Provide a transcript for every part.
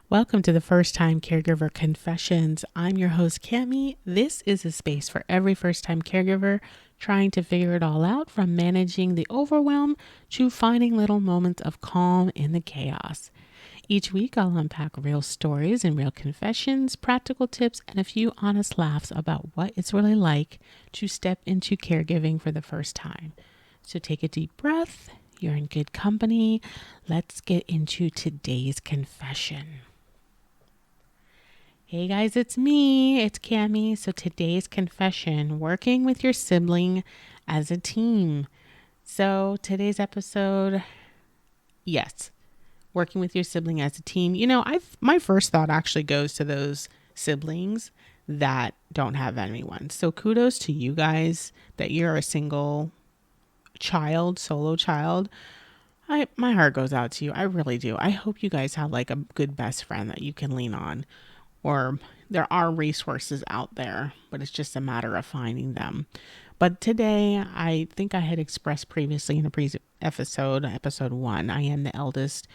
Welcome to the Time Caregiver Confessions. I'm your host, Cami. This is a space for every first-time caregiver trying to figure it all out, from managing the overwhelm to finding little moments of calm in the chaos. Each week, I'll unpack real stories and real confessions, practical tips, and a few honest laughs about what it's really like to step into caregiving for the first time. So take a deep breath. You're in good company. Let's get into today's confession. Hey guys, it's me. It's Cami. So today's confession, working with your sibling as a team. So today's episode, yes, working with your sibling as a team. My first thought actually goes to those siblings that don't have anyone. So kudos to you guys that you're a single child, solo child. My heart goes out to you. I really do. I hope you guys have like a good best friend that you can lean on. Or there are resources out there, but it's just a matter of finding them. But today, I think I had expressed previously in a previous episode 1, I am the eldest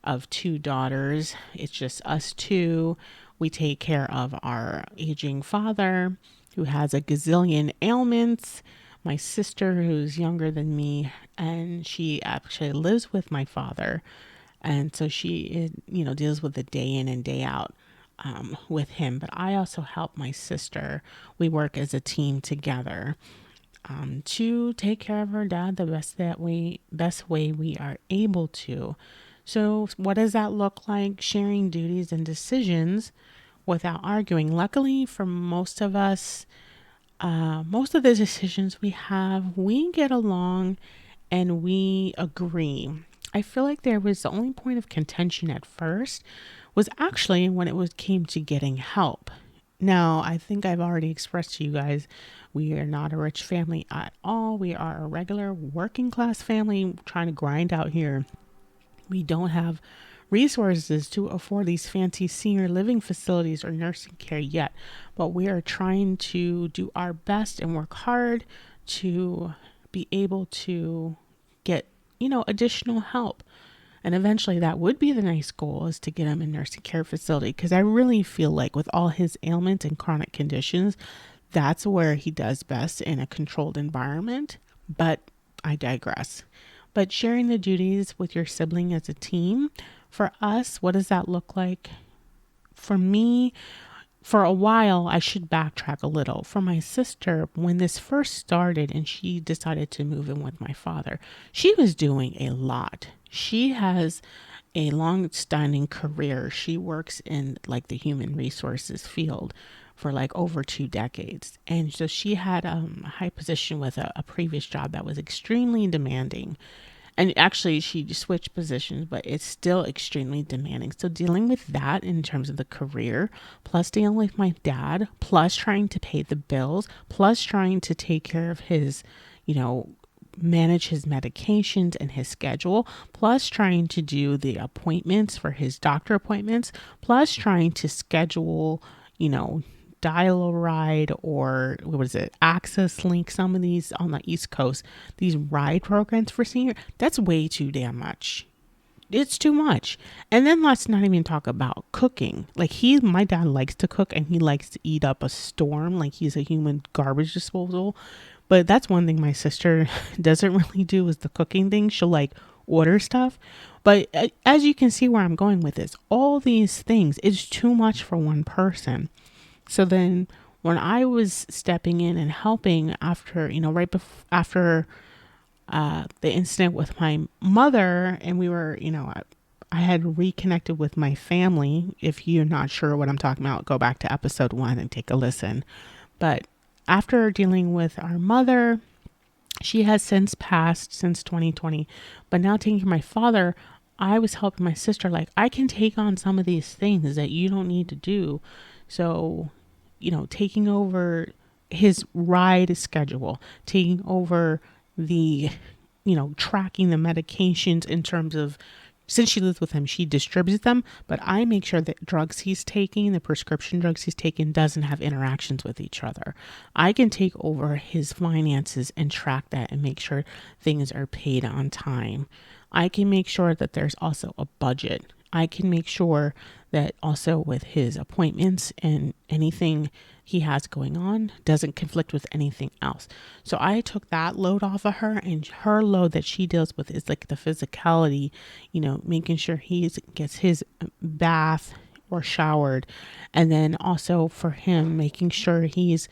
of 2 daughters. It's just us 2. We take care of our aging father, who has a gazillion ailments, my sister, who's younger than me, and she actually lives with my father. And so she, deals with the day in and day out with him. But I also help my sister. We work as a team together to take care of her dad the best way we are able to. So what does that look like? Sharing duties and decisions without arguing. Luckily for most of us, most of the decisions we get along and we agree. I feel like there was the only point of contention at first was actually when came to getting help. Now, I think I've already expressed to you guys, we are not a rich family at all. We are a regular working class family trying to grind out here. We don't have resources to afford these fancy senior living facilities or nursing care yet, but we are trying to do our best and work hard to be able to get, additional help. And eventually that would be the nice goal, is to get him in a nursing care facility. Because I really feel like with all his ailments and chronic conditions, that's where he does best, in a controlled environment. But I digress. But sharing the duties with your sibling as a team, for us, what does that look like? For me, for a while, I should backtrack a little. For my sister, when this first started and she decided to move in with my father, she was doing a lot. She has a long-standing career. She works in like the human resources field for like over 2 decades. And so she had a high position with a previous job that was extremely demanding. And actually, she switched positions, but it's still extremely demanding. So dealing with that in terms of the career, plus dealing with my dad, plus trying to pay the bills, plus trying to take care of his, manage his medications and his schedule, plus trying to do the appointments for his doctor appointments, plus trying to schedule, dial a ride, or access link, some of these on the East Coast, these ride programs for senior. That's way too damn much. It's too much. And then let's not even talk about cooking. Like my dad likes to cook, and he likes to eat up a storm. Like he's a human garbage disposal. But that's one thing my sister doesn't really do, is the cooking thing. She'll like order stuff. But as you can see where I'm going with this, all these things is too much for one person. So then when I was stepping in and helping after, after the incident with my mother, and we were, I had reconnected with my family. If you're not sure what I'm talking about, go back to episode 1 and take a listen. But after dealing with our mother, she has since passed, since 2020, but now taking care of my father, I was helping my sister. Like, I can take on some of these things that you don't need to do. So, taking over his ride schedule, taking over the, tracking the medications in terms of, since she lives with him, she distributes them, but I make sure that drugs he's taking, the prescription drugs he's taking, doesn't have interactions with each other. I can take over his finances and track that and make sure things are paid on time. I can make sure that there's also a budget I can make sure that also with his appointments and anything he has going on doesn't conflict with anything else. So I took that load off of her, and her load that she deals with is like the physicality, making sure he gets his bath or showered. And then also for him, making sure he's,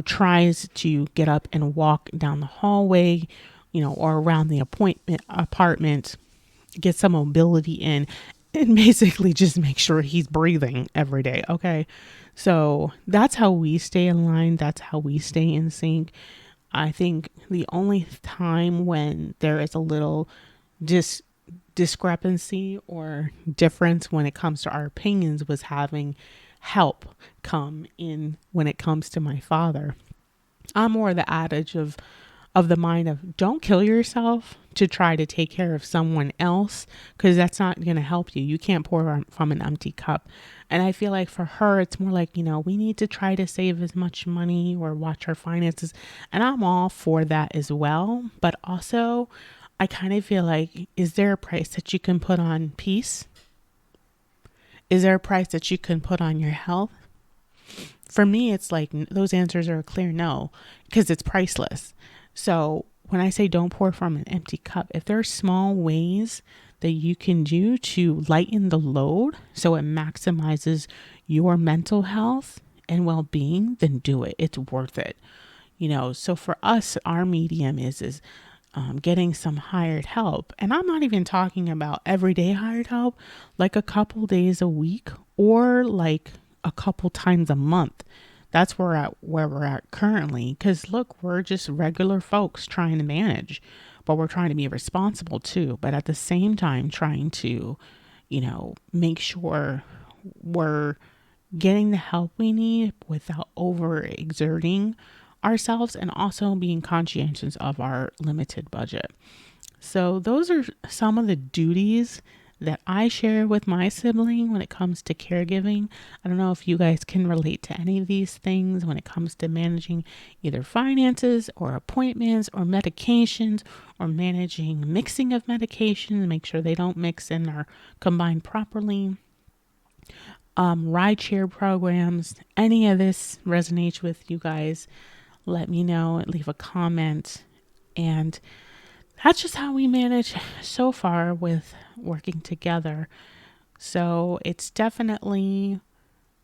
tries to get up and walk down the hallway, or around the apartment, get some mobility in, and basically just make sure he's breathing every day. Okay. So that's how we stay in line. That's how we stay in sync. I think the only time when there is a little discrepancy or difference when it comes to our opinions was having help come in when it comes to my father. I'm more the adage of the mind of don't kill yourself to try to take care of someone else, because that's not going to help you. You can't pour from an empty cup. And I feel like for her, it's more like, we need to try to save as much money or watch our finances. And I'm all for that as well. But also, I kind of feel like, is there a price that you can put on peace? Is there a price that you can put on your health? For me, it's like those answers are a clear no, because it's priceless. So when I say don't pour from an empty cup, if there are small ways that you can do to lighten the load so it maximizes your mental health and well-being, then do it. It's worth it. So for us, our medium is getting some hired help. And I'm not even talking about everyday hired help, like a couple days a week or like a couple times a month. That's where we're at currently. Because look, we're just regular folks trying to manage, but we're trying to be responsible too. But at the same time, trying to, make sure we're getting the help we need without overexerting ourselves, and also being conscientious of our limited budget. So those are some of the duties that I share with my sibling when it comes to caregiving. I don't know if you guys can relate to any of these things when it comes to managing either finances or appointments or medications, or managing mixing of medications, make sure they don't mix in or combine properly. Ride share programs, any of this resonates with you guys, let me know, leave a comment. And that's just how we manage so far with working together. So it's definitely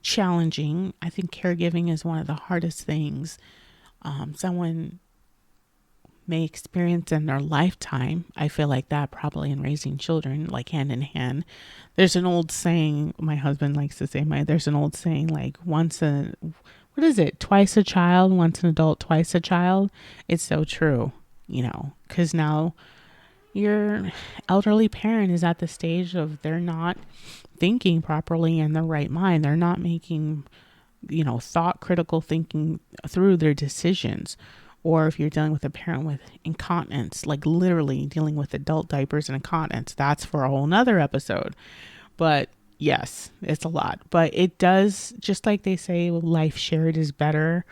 challenging. I think caregiving is one of the hardest things someone may experience in their lifetime. I feel like that probably in raising children, like hand in hand. There's an old saying, my husband likes to say, there's an old saying like twice a child, once an adult, twice a child. It's so true, because now your elderly parent is at the stage of they're not thinking properly in their right mind. They're not making, thought critical thinking through their decisions. Or if you're dealing with a parent with incontinence, like literally dealing with adult diapers and incontinence, that's for a whole nother episode. But yes, it's a lot. But it does, just like they say, life shared is better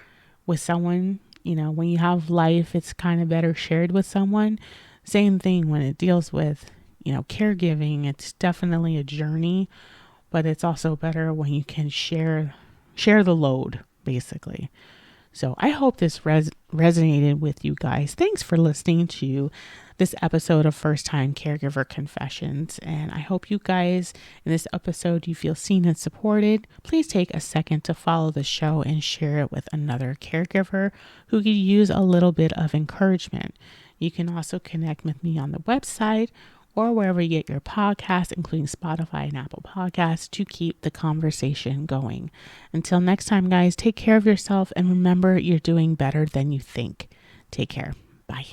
with someone. When you have life, it's kind of better shared with someone. Same thing when it deals with, caregiving. It's definitely a journey, but it's also better when you can share the load, basically. So I hope this resonated with you guys. Thanks for listening to this episode of First Time Caregiver Confessions. And I hope you guys in this episode, you feel seen and supported. Please take a second to follow the show and share it with another caregiver who could use a little bit of encouragement. You can also connect with me on the website or wherever you get your podcasts, including Spotify and Apple Podcasts, to keep the conversation going. Until next time, guys, take care of yourself and remember you're doing better than you think. Take care. Bye.